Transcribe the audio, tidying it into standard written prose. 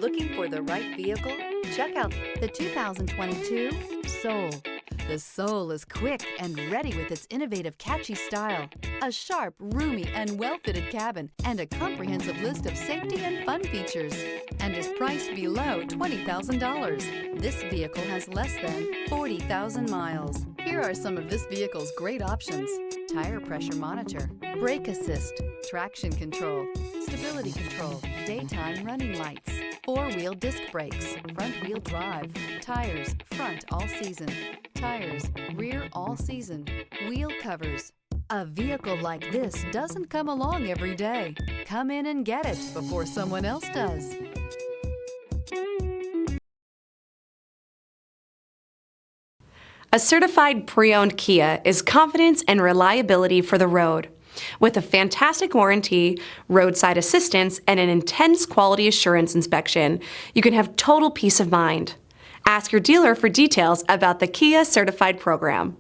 Looking for the right vehicle? Check out the 2022 Soul. The Soul is quick and ready with its innovative, catchy style, a sharp, roomy, and well-fitted cabin, and a comprehensive list of safety and fun features, and is priced below $20,000. This vehicle has less than 40,000 miles. Here are some of this vehicle's great options: tire pressure monitor, brake assist, traction control, stability control, daytime running lights, four-wheel disc brakes, front-wheel drive, tires, front all-season, tires, rear all-season, wheel covers. A vehicle like this doesn't come along every day. Come in and get it before someone else does. A certified pre-owned Kia is confidence and reliability for the road. With a fantastic warranty, roadside assistance, and an intense quality assurance inspection, you can have total peace of mind. Ask your dealer for details about the Kia Certified program.